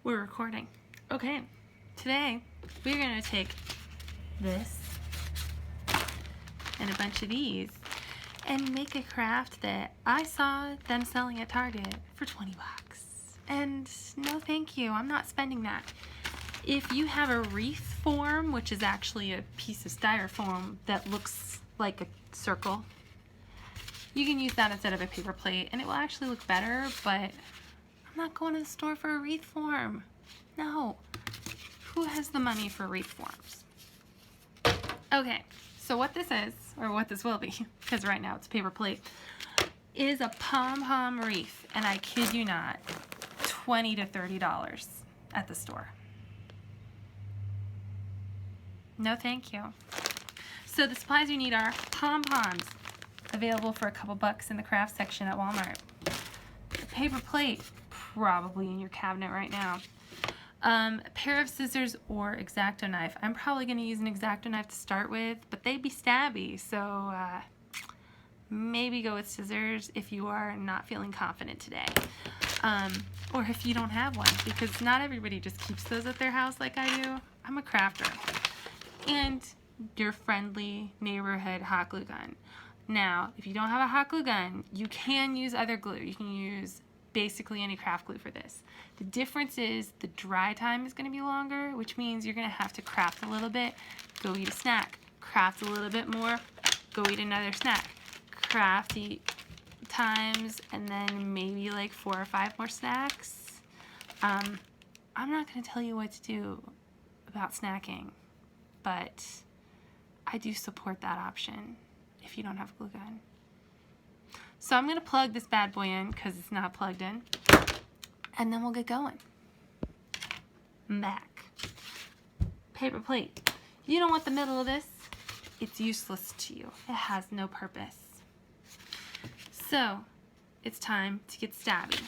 We're recording. Okay, today we're going to take this and a bunch of these and make a craft that I saw them selling at Target for 20 bucks. And no thank you, I'm not spending that. If you have a wreath form, which is actually a piece of styrofoam that looks like a circle, you can use that instead of a paper plate and it will actually look better, but I'm not going to the store for a wreath form. No. Who has the money for wreath forms? Okay, so what this is, or what this will be, because right now it's a paper plate, is a pom-pom wreath, and I kid you not, $20 to $30 at the store. No thank you. So the supplies you need are pom-poms, available for a couple bucks in the craft section at Walmart. A paper plate, probably in your cabinet right now. A pair of scissors or X-Acto knife. I'm probably going to use an X-Acto knife to start with, but they'd be stabby, so maybe go with scissors if you are not feeling confident today. Or if you don't have one, because not everybody just keeps those at their house like I do. I'm a crafter. And your friendly neighborhood hot glue gun. Now, if you don't have a hot glue gun, you can use other glue. You can use basically any craft glue for this. The difference is the dry time is going to be longer, which means you're going to have to craft a little bit, go eat a snack, craft a little bit more, go eat another snack, craft, eat times, and then maybe like 4 or 5 more snacks. I'm not going to tell you what to do about snacking, but I do support that option if you don't have a glue gun. So I'm going to plug this bad boy in because it's not plugged in, and then we'll get going. I'm back. Paper plate. You don't want the middle of this. It's useless to you. It has no purpose. So it's time to get stabby.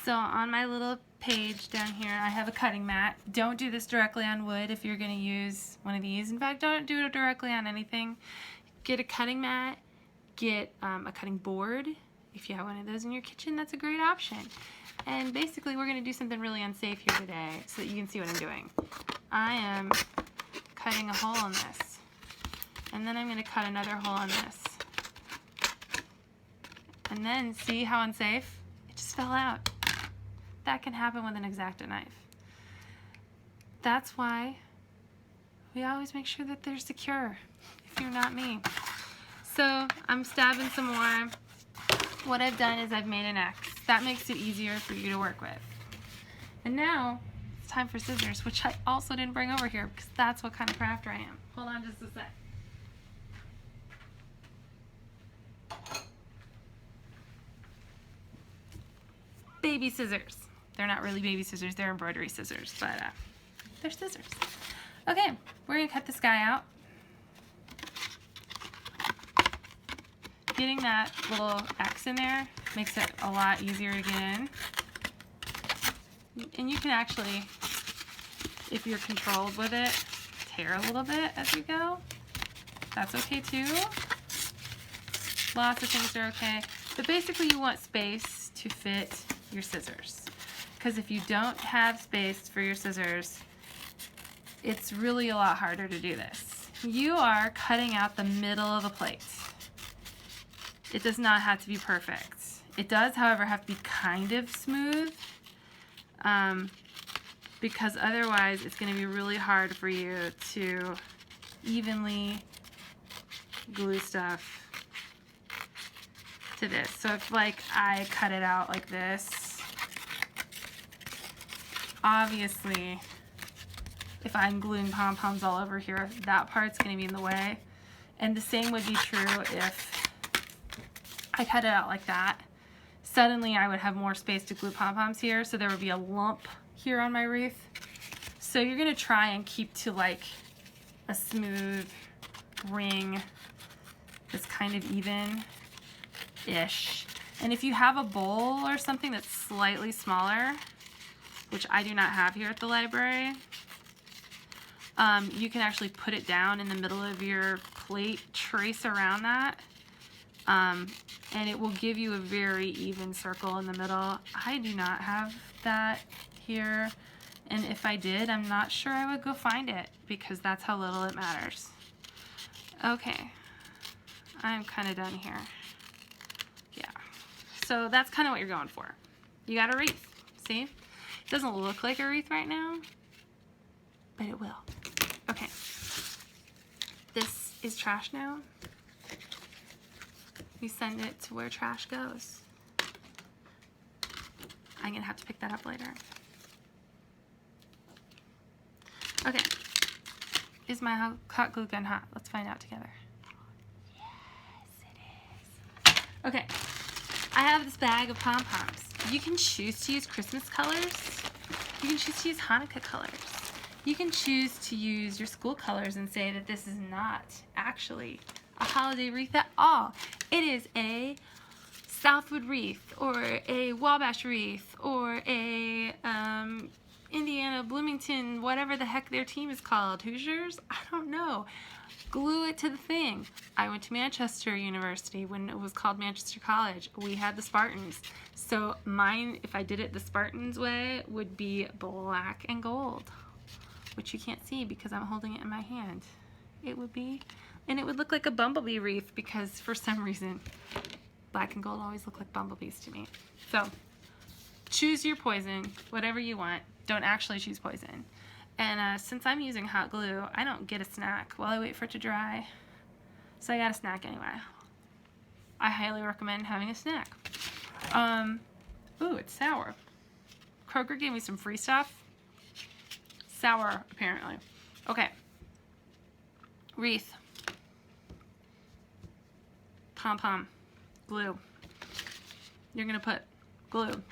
So on my little page down here, I have a cutting mat. Don't do this directly on wood if you're going to use one of these. In fact, don't do it directly on anything. Get a cutting mat. Get a cutting board. If you have one of those in your kitchen, that's a great option. And basically, we're going to do something really unsafe here today so that you can see what I'm doing. I am cutting a hole in this. And then I'm going to cut another hole in this. And then, see how unsafe? It just fell out. That can happen with an X-Acto knife. That's why we always make sure that they're secure, if you're not me. So I'm stabbing some more. What I've done is I've made an X. That makes it easier for you to work with. And now it's time for scissors, which I also didn't bring over here because that's what kind of crafter I am. Hold on just a sec. Baby scissors. They're not really baby scissors, they're embroidery scissors, but they're scissors. Okay, we're gonna cut this guy out. Getting that little X in there makes it a lot easier to get in. And you can actually, if you're controlled with it, tear a little bit as you go. That's okay too. Lots of things are okay. But basically you want space to fit your scissors. Because if you don't have space for your scissors, it's really a lot harder to do this. You are cutting out the middle of the plate. It does not have to be perfect. It does, however, have to be kind of smooth because otherwise it's going to be really hard for you to evenly glue stuff to this. So if like I cut it out like this, obviously if I'm gluing pom-poms all over here, that part's going to be in the way. And the same would be true if I cut it out like that. Suddenly I would have more space to glue pom-poms here, so there would be a lump here on my wreath. So you're going to try and keep to like a smooth ring that's kind of even-ish. And if you have a bowl or something that's slightly smaller, which I do not have here at the library, you can actually put it down in the middle of your plate, trace around that, and it will give you a very even circle in the middle. I do not have that here. And if I did, I'm not sure I would go find it because that's how little it matters. Okay, I'm kind of done here. Yeah, so that's kind of what you're going for. You got a wreath, see? It doesn't look like a wreath right now, but it will. Okay, this is trash now. We send it to where trash goes. I'm gonna have to pick that up later. Okay, is my hot glue gun hot? Let's find out together. Yes, it is. Okay, I have this bag of pom-poms. You can choose to use Christmas colors. You can choose to use Hanukkah colors. You can choose to use your school colors and say that this is not actually a holiday wreath at all. It is a Southwood wreath, or a Wabash wreath, or a Indiana, Bloomington, whatever the heck their team is called. Hoosiers? I don't know. Glue it to the thing. I went to Manchester University when it was called Manchester College. We had the Spartans. So mine, if I did it the Spartans way, would be black and gold, which you can't see because I'm holding it in my hand. It would be, and it would look like a bumblebee wreath because for some reason, black and gold always look like bumblebees to me. So choose your poison, whatever you want. Don't actually choose poison. And since I'm using hot glue, I don't get a snack while I wait for it to dry. So I got a snack anyway. I highly recommend having a snack. Ooh, it's sour. Kroger gave me some free stuff. Sour, apparently. Okay. Wreath. Pom-pom. Glue. You're gonna put glue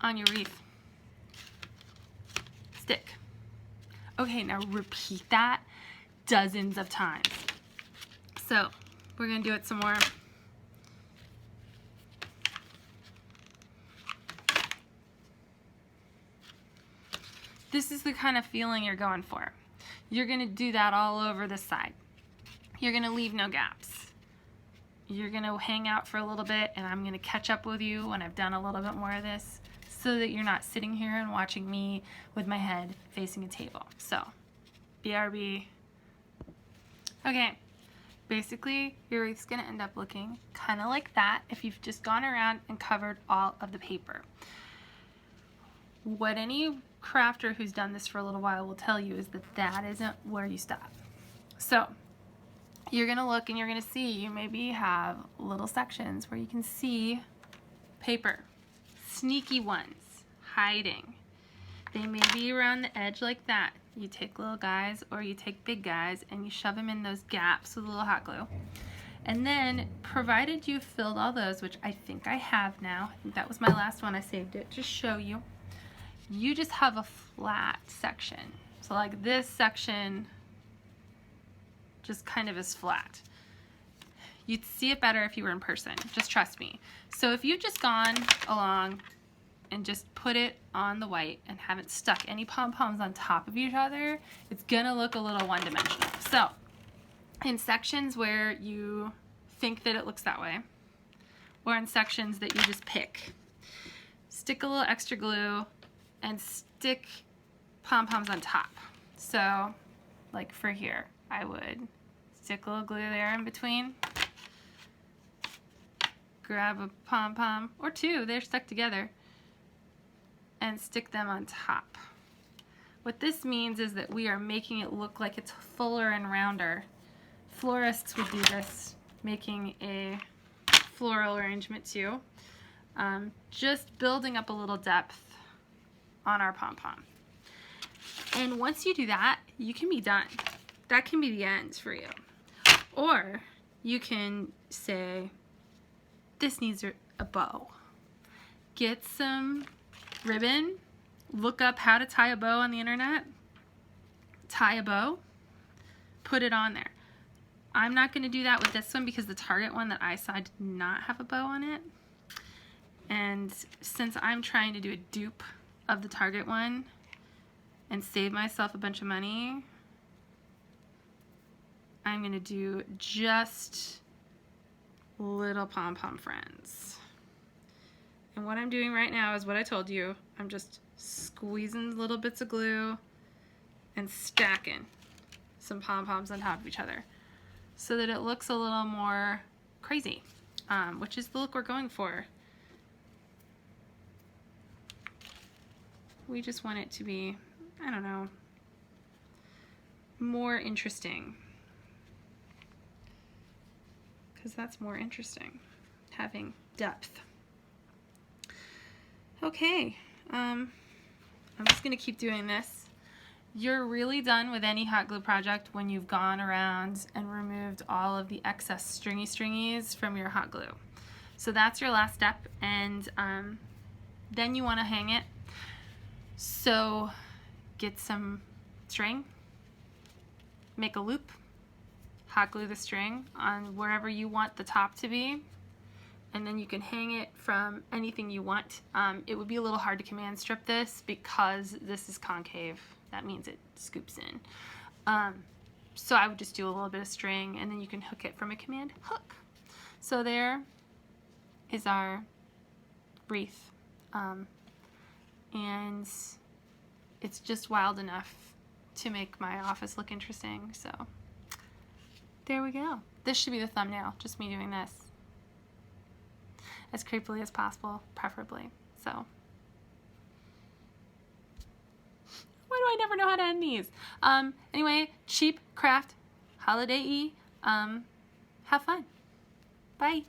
on your wreath. Stick. Okay, now repeat that dozens of times. So we're gonna do it some more. This is the kind of feeling you're going for. You're gonna do that all over the side. You're gonna leave no gaps. You're gonna hang out for a little bit, and I'm gonna catch up with you when I've done a little bit more of this, so that you're not sitting here and watching me with my head facing a table. So, BRB. Okay, basically your wreath's gonna end up looking kind of like that if you've just gone around and covered all of the paper. What any crafter who's done this for a little while will tell you is that that isn't where you stop. So, you're gonna look and you're gonna see you maybe have little sections where you can see paper. Sneaky ones, hiding. They may be around the edge like that. You take little guys or you take big guys and you shove them in those gaps with a little hot glue. And then, provided you've filled all those, which I think I have now, I think that was my last one, I saved it to show you, you just have a flat section. So like this section just kind of is flat. You'd see it better if you were in person, just trust me. So if you've just gone along and just put it on the white and haven't stuck any pom-poms on top of each other, it's gonna look a little one-dimensional. So in sections where you think that it looks that way, or in sections that you just pick, stick a little extra glue and stick pom-poms on top. So like for here, I would stick a little glue there in between, grab a pom-pom, or two, they're stuck together, and stick them on top. What this means is that we are making it look like it's fuller and rounder. Florists would do this, making a floral arrangement too. Just building up a little depth on our pom-pom. And once you do that, you can be done. That can be the end for you. Or you can say, this needs a bow. Get some ribbon, look up how to tie a bow on the internet, tie a bow, put it on there. I'm not going to do that with this one because the Target one that I saw did not have a bow on it. And since I'm trying to do a dupe of the Target one and save myself a bunch of money, I'm going to do just little pom-pom friends. And what I'm doing right now is what I told you. I'm just squeezing little bits of glue and stacking some pom-poms on top of each other so that it looks a little more crazy, which is the look we're going for. We just want it to be, I don't know, more interesting. Because that's more interesting, having depth. Okay, I'm just gonna keep doing this. You're really done with any hot glue project when you've gone around and removed all of the excess stringies from your hot glue. So that's your last step, and then you wanna hang it. So get some string, make a loop, hot glue the string on wherever you want the top to be, and then you can hang it from anything you want. It would be a little hard to command strip this because this is concave. That means it scoops in. So I would just do a little bit of string, and then you can hook it from a command hook. So there is our wreath. And it's just wild enough to make my office look interesting. So there we go. This should be the thumbnail, just me doing this. As creepily as possible, preferably. So why do I never know how to end these? Anyway, cheap craft, holiday-y. Have fun. Bye.